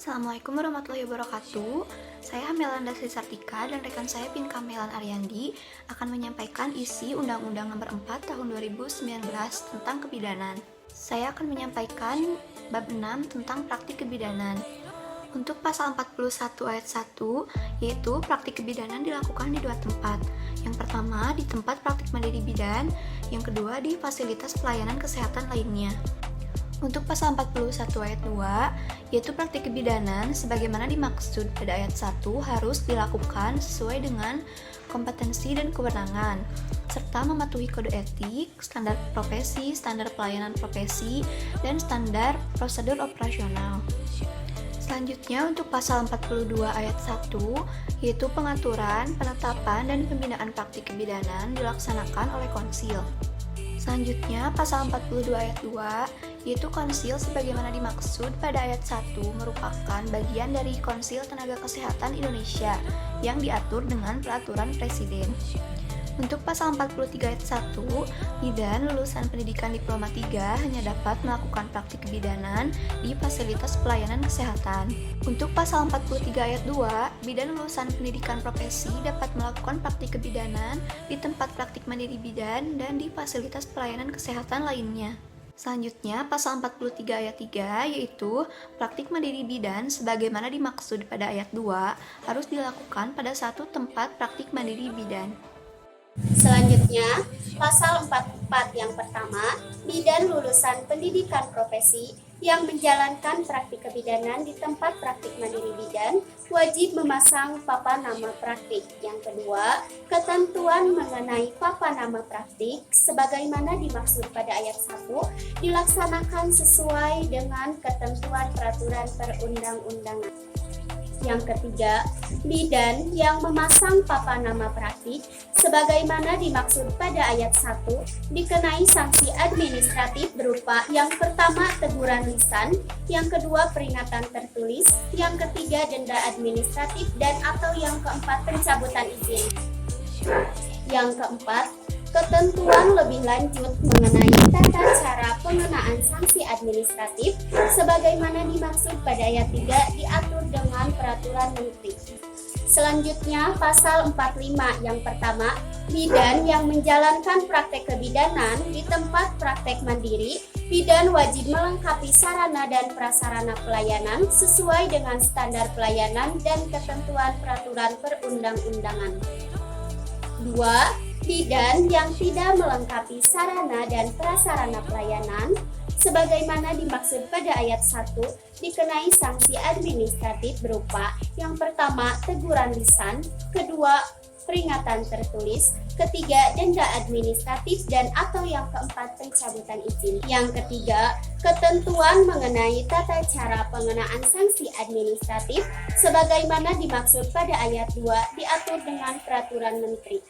Assalamualaikum warahmatullahi wabarakatuh. Saya Hamelanda Sri Sartika dan rekan saya Pinka Melan Aryandi akan menyampaikan isi Undang-Undang Nomor 4 Tahun 2019 tentang kebidanan. Saya akan menyampaikan bab 6 tentang praktik kebidanan. Untuk pasal 41 ayat 1, yaitu praktik kebidanan dilakukan di dua tempat. Yang pertama, di tempat praktik mandiri bidan, yang kedua di fasilitas pelayanan kesehatan lainnya. Untuk pasal 41 ayat 2, yaitu praktik kebidanan sebagaimana dimaksud pada ayat 1 harus dilakukan sesuai dengan kompetensi dan kewenangan, serta mematuhi kode etik, standar profesi, standar pelayanan profesi, dan standar prosedur operasional. Selanjutnya untuk pasal 42 ayat 1, yaitu pengaturan, penetapan, dan pembinaan praktik kebidanan dilaksanakan oleh konsil. Selanjutnya, pasal 42 ayat 2, yaitu konsil sebagaimana dimaksud pada ayat 1 merupakan bagian dari Konsil Tenaga Kesehatan Indonesia yang diatur dengan peraturan Presiden. Untuk pasal 43 ayat 1, bidan lulusan pendidikan diploma 3 hanya dapat melakukan praktik kebidanan di fasilitas pelayanan kesehatan. Untuk pasal 43 ayat 2, bidan lulusan pendidikan profesi dapat melakukan praktik kebidanan di tempat praktik mandiri bidan dan di fasilitas pelayanan kesehatan lainnya. Selanjutnya, pasal 43 ayat 3, yaitu praktik mandiri bidan sebagaimana dimaksud pada ayat 2 harus dilakukan pada satu tempat praktik mandiri bidan. Selanjutnya, pasal 44 yang pertama, bidan lulusan pendidikan profesi yang menjalankan praktik kebidanan di tempat praktik mandiri bidan wajib memasang papan nama praktik. Yang kedua, ketentuan mengenai papan nama praktik sebagaimana dimaksud pada ayat 1 dilaksanakan sesuai dengan ketentuan peraturan perundang-undangan. Yang ketiga, bidan yang memasang papan nama praktik sebagaimana dimaksud pada ayat 1 dikenai sanksi administratif berupa yang pertama teguran lisan, yang kedua peringatan tertulis, yang ketiga denda administratif, dan atau yang keempat pencabutan izin. Yang keempat, ketentuan lebih lanjut mengenai tata cara pengenaan sanksi administratif sebagaimana dimaksud pada ayat 3 diatur dengan peraturan menteri. Selanjutnya, pasal 45 yang pertama, bidan yang menjalankan praktek kebidanan di tempat praktek mandiri, bidan wajib melengkapi sarana dan prasarana pelayanan sesuai dengan standar pelayanan dan ketentuan peraturan perundang-undangan. 2. Bidan yang tidak melengkapi sarana dan prasarana pelayanan sebagaimana dimaksud pada ayat 1 dikenai sanksi administratif berupa yang pertama teguran lisan, kedua peringatan tertulis, ketiga denda administratif, dan atau yang keempat pencabutan izin. Yang ketiga, ketentuan mengenai tata cara pengenaan sanksi administratif sebagaimana dimaksud pada ayat 2 diatur dengan peraturan menteri.